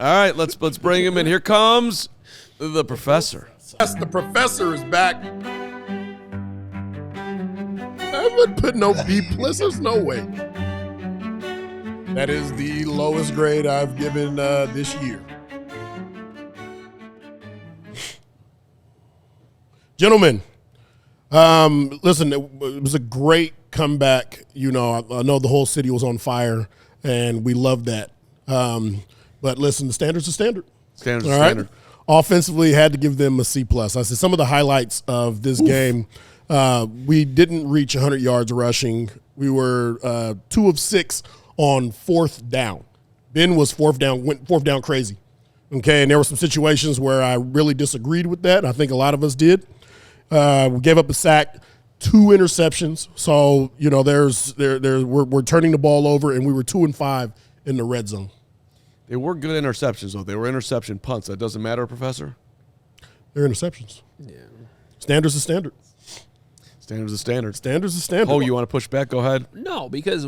All right, let's bring him in. Here comes the professor. Yes, the professor is back. I would put no B+. There's no way. That is the lowest grade I've given this year. Gentlemen, listen, it was a great comeback. You know, I know the whole city was on fire, and we loved that. But listen, the standard's a standard. Standard's a standard. Offensively, had to give them a C+. I said some of the highlights of this game, we didn't reach 100 yards rushing. We were 2 of 6 on fourth down. Ben was went fourth down crazy. Okay, and there were some situations where I really disagreed with that. I think a lot of us did. We gave up a sack, 2 interceptions. So, you know, we're turning the ball over, and we were 2 and 5 in the red zone. They were good interceptions, though. They were interception punts. That doesn't matter, Professor? They're interceptions. Yeah. Standard's a standard. Standard's a standard. Standard's a standard. Oh, you want to push back? Go ahead. No, because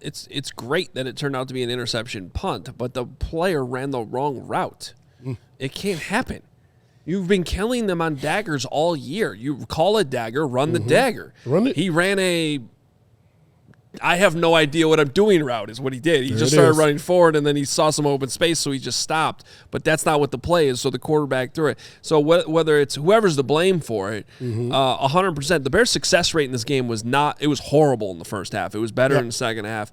it's great that it turned out to be an interception punt, but the player ran the wrong route. It can't happen. You've been killing them on daggers all year. You call a dagger, run the dagger. Run it. He ran I have no idea what I'm doing route is what he did. He just started running forward, and then he saw some open space, so he just stopped. But that's not what the play is, so the quarterback threw it. So whether it's whoever's to blame for it, 100%. The Bears' success rate in this game was horrible in the first half. It was better in the second half.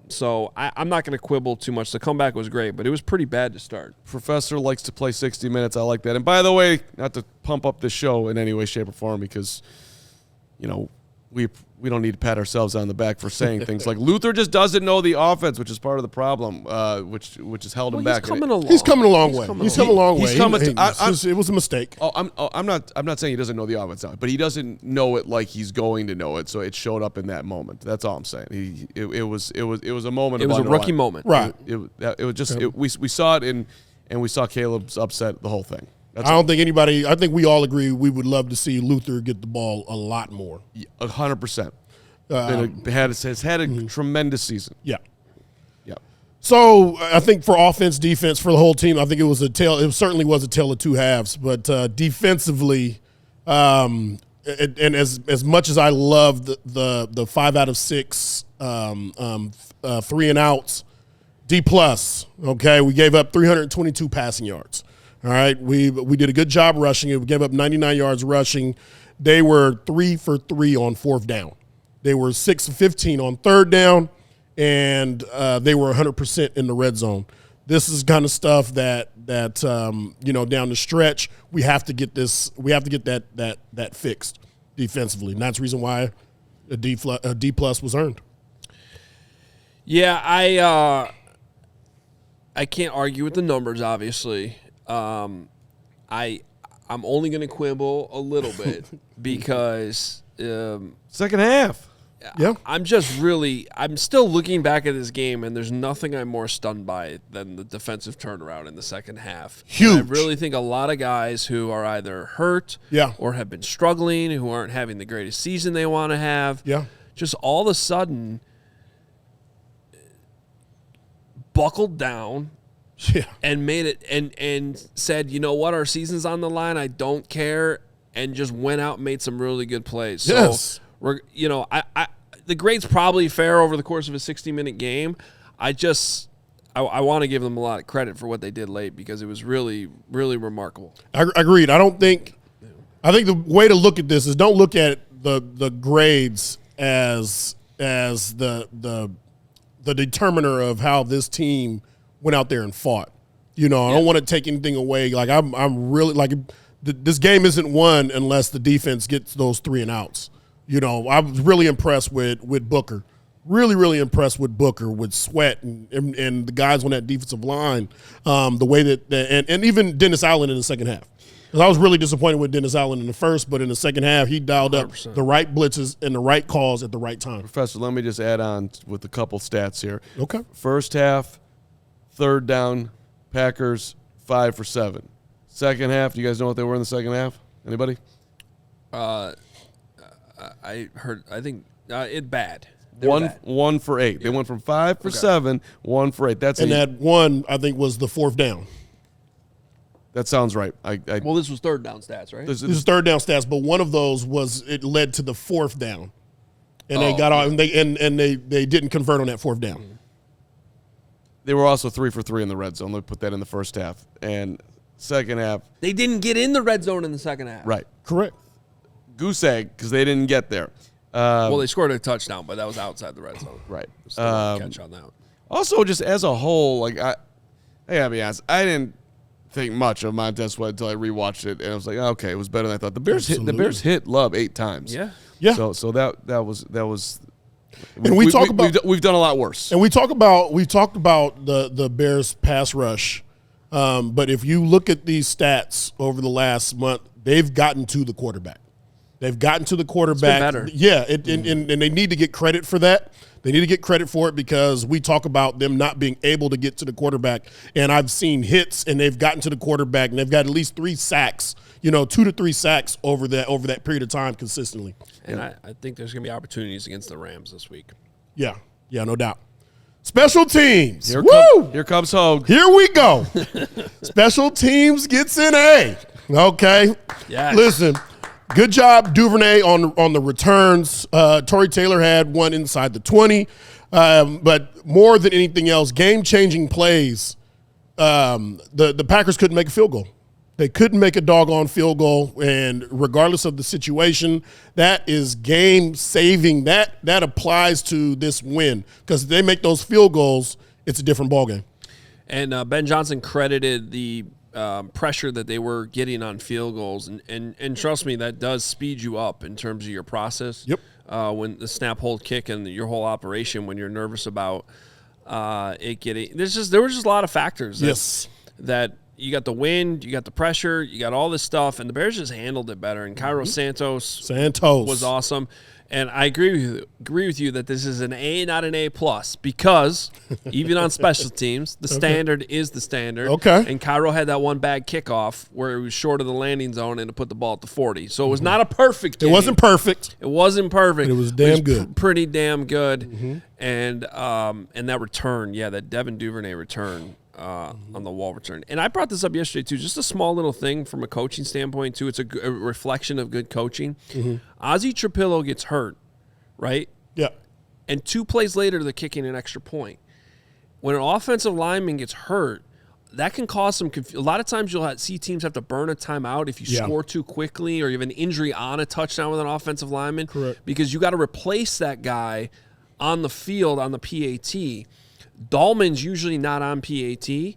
So I'm not going to quibble too much. The comeback was great, but it was pretty bad to start. Professor likes to play 60 minutes. I like that. And by the way, not to pump up this show in any way, shape, or form, because, you know, we don't need to pat ourselves on the back for saying things like Luther just doesn't know the offense, which is part of the problem, which has held him back. He's coming along. He's coming a long way. He's come a long way. It was a mistake. I'm not saying he doesn't know the offense now, but he doesn't know it like he's going to know it. So it showed up in that moment. That's all I'm saying. It was a moment. It was a rookie moment, right? It was just we saw it and we saw Caleb's upset the whole thing. I think we all agree we would love to see Luther get the ball a lot more. 100%. Has had a tremendous season. Yeah. So I think for offense, defense, for the whole team, I think it certainly was a tale of two halves. But defensively, and as much as I love the 5 out of 6 3 and outs, D+. Okay, we gave up 322 passing yards. All right, we did a good job rushing it. We gave up 99 yards rushing. They were 3 for 3 on fourth down. They were 6 for 15 on third down, and they were 100% in the red zone. This is kind of stuff that you know, down the stretch we have to get this. We have to get that fixed defensively, and that's the reason why a D+ was earned. Yeah, I can't argue with the numbers, obviously. I'm only going to quibble a little bit because second half. Yeah, I'm still looking back at this game, and there's nothing I'm more stunned by than the defensive turnaround in the second half. Huge. And I really think a lot of guys who are either hurt or have been struggling, who aren't having the greatest season they want to have, just all of a sudden buckled down. Yeah. And made it and said, you know what, our season's on the line. I don't care, and just went out and made some really good plays. Yes. So, you know, the grade's probably fair over the course of a 60-minute game. I want to give them a lot of credit for what they did late because it was really, really remarkable. Agreed. I think the way to look at this is don't look at the grades as the determiner of how this team went out there and fought. You know, I don't want to take anything away. Like I'm really like this game isn't won unless the defense gets those 3 and outs. You know, I was really impressed with Booker. Really, really impressed with Booker, with Sweat and the guys on that defensive line. The way that and even Dennis Allen in the second half. I was really disappointed with Dennis Allen in the first, but in the second half, he dialed 100%. Up the right blitzes and the right calls at the right time. Professor, let me just add on with a couple stats here. Okay. First half, third down, Packers 5 for 7. Second half, do you guys know what they were in the second half? Anybody? I think it bad. 1 for 8. Yeah. They went from 5 for 7, 1 for 8. That one, I think, was the fourth down. That sounds right. Well, this was third down stats, right? This is third down stats, but one of those it led to the fourth down, and they got out and they didn't convert on that fourth down. Mm-hmm. They were also 3 for 3 in the red zone. They put that in the first half and second half. They didn't get in the red zone in the second half. Right, correct. Goose egg because they didn't get there. Well, they scored a touchdown, but that was outside the red zone. Right. Catch on that. Also, just as a whole, I gotta be honest, I didn't think much of Montez Sweat until I rewatched it, and I was like, okay, it was better than I thought. The Bears hit Love 8 times. Yeah. So that was. And we've done a lot worse. And we talked about the Bears pass rush, but if you look at these stats over the last month, they've gotten to the quarterback. They've gotten to the quarterback. It's been better. Yeah, and they need to get credit for that. They need to get credit for it because we talk about them not being able to get to the quarterback. And I've seen hits, and they've gotten to the quarterback, and they've got at least 3 sacks, 2 to 3 sacks over that period of time consistently. And I think there's going to be opportunities against the Rams this week. Yeah, no doubt. Special teams. Here comes Hogue. Here we go. Special teams gets an A. Okay. Yes. Listen. Good job, Duvernay, on the returns. Torrey Taylor had one inside the 20. But more than anything else, game-changing plays, the Packers couldn't make a field goal. They couldn't make a doggone field goal, and regardless of the situation, that is game-saving. That applies to this win because if they make those field goals, it's a different ballgame. And Ben Johnson credited the pressure that they were getting on field goals, and trust me, that does speed you up in terms of your process. Yep. When the snap, hold, kick, and your whole operation, when you're nervous about it getting, there was just a lot of factors. That you got the wind, you got the pressure, you got all this stuff, and the Bears just handled it better. And Cairo Santos was awesome. And I agree with you that this is an A, not an A+, because even on special teams, the standard is the standard. Okay. And Cairo had that one bad kickoff where it was short of the landing zone and it put the ball at the 40. So it was not a perfect game. It wasn't perfect. It wasn't perfect. But it was damn good. Pretty damn good. Mm-hmm. And that return, that Devin Duvernay return. On the wall return. And I brought this up yesterday, too. Just a small little thing from a coaching standpoint, too. It's a reflection of good coaching. Mm-hmm. Ozzie Trapillo gets hurt, right? Yeah. And 2 plays later, they're kicking an extra point. When an offensive lineman gets hurt, that can cause some confusion. A lot of times you'll see teams have to burn a timeout if you score too quickly or you have an injury on a touchdown with an offensive lineman. Correct. Because you got to replace that guy on the field on the PAT. Dahlman's usually not on PAT. He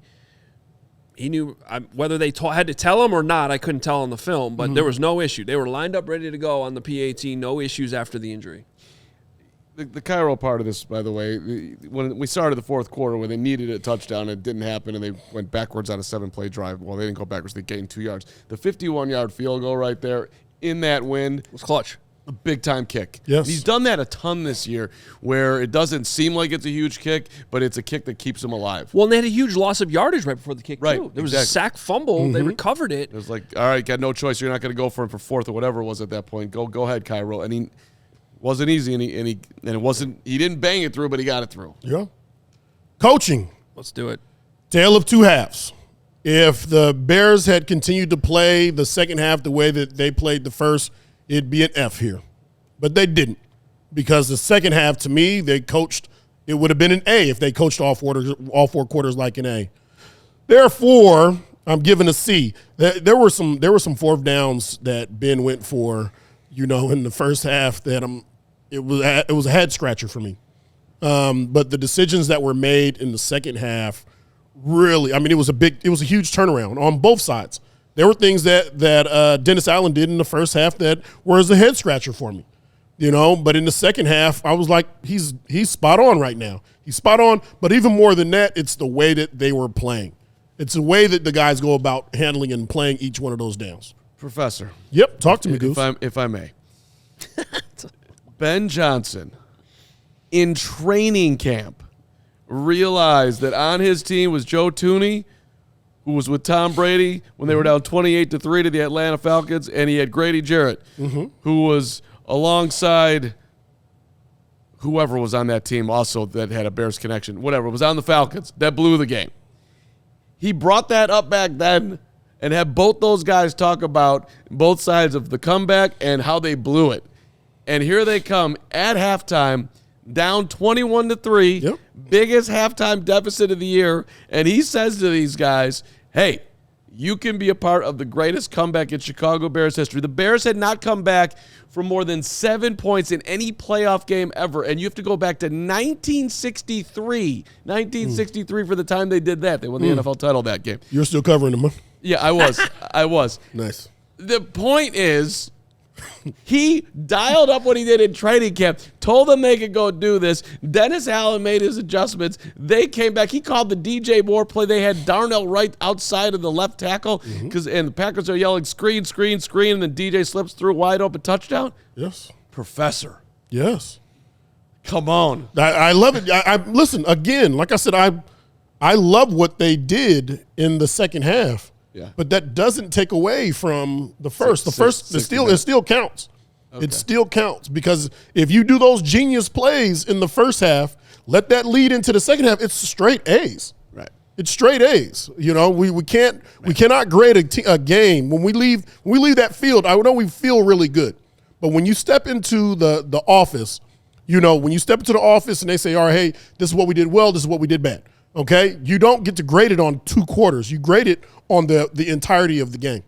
knew whether they had to tell him or not. I couldn't tell on the film, but there was no issue. They were lined up ready to go on the PAT. No issues after the injury. The Cairo part of this, by the way, when we started the fourth quarter where they needed a touchdown, it didn't happen, and they went backwards on a 7-play drive. Well, they didn't go backwards. They gained 2 yards. The 51-yard field goal right there in that wind was clutch. A big-time kick. Yes. He's done that a ton this year where it doesn't seem like it's a huge kick, but it's a kick that keeps him alive. Well, and they had a huge loss of yardage right before the kick, right, too. There was a sack fumble. Mm-hmm. They recovered it. It was like, all right, got no choice. You're not going to go for him for fourth or whatever it was at that point. Go ahead, Cairo. And he wasn't easy, and it wasn't. He didn't bang it through, but he got it through. Yeah. Coaching. Let's do it. Tale of 2 halves. If the Bears had continued to play the second half the way that they played the first, it'd be an F here. But they didn't, because the second half, to me, they coached. It would have been an A if they coached all 4 quarters like an A. Therefore, I'm giving a C. There were some fourth downs that Ben went for, in the first half that it was a head scratcher for me. But the decisions that were made in the second half, really, it was a huge turnaround on both sides. There were things that Dennis Allen did in the first half that was a head scratcher for me. But in the second half, I was like, he's spot on right now. He's spot on. But even more than that, it's the way that they were playing. It's the way that the guys go about handling and playing each one of those downs. Professor. Yep. Talk to me, Goose. If I may. Ben Johnson, in training camp, realized that on his team was Joe Thuney, who was with Tom Brady when they were down 28-3 to the Atlanta Falcons, and he had Grady Jarrett, who was alongside whoever was on that team also that had a Bears connection, whatever, was on the Falcons that blew the game. He brought that up back then and had both those guys talk about both sides of the comeback and how they blew it. And here they come at halftime, down 21-3, yep. Biggest halftime deficit of the year. And he says to these guys, hey, you can be a part of the greatest comeback in Chicago Bears history. The Bears had not come back for more than 7 points in any playoff game ever. And you have to go back to 1963. 1963 for the time they did that. They won the NFL title that game. You're still covering them, huh? Yeah, I was. I was. Nice. The point is, he dialed up what he did in training camp, told them they could go do this. Dennis Allen made his adjustments. They came back. He called the DJ Moore play. They had Darnell right outside of the left tackle, and the Packers are yelling, screen, screen, screen, and then DJ slips through wide open touchdown. Yes. Professor. Yes. Come on. I love it. I listen, again, like I said, I love what they did in the second half. Yeah. But that doesn't take away from the first. It still counts. Okay. It still counts because if you do those genius plays in the first half, let that lead into the second half. It's straight A's. Right. It's straight A's. You know, we cannot grade a game when we leave that field. I know we feel really good, but when you step into the office, you know, when you step into the office and they say, all right, hey, this is what we did well, this is what we did bad. Okay, you don't get to grade it on 2 quarters. You grade it on the entirety of the game.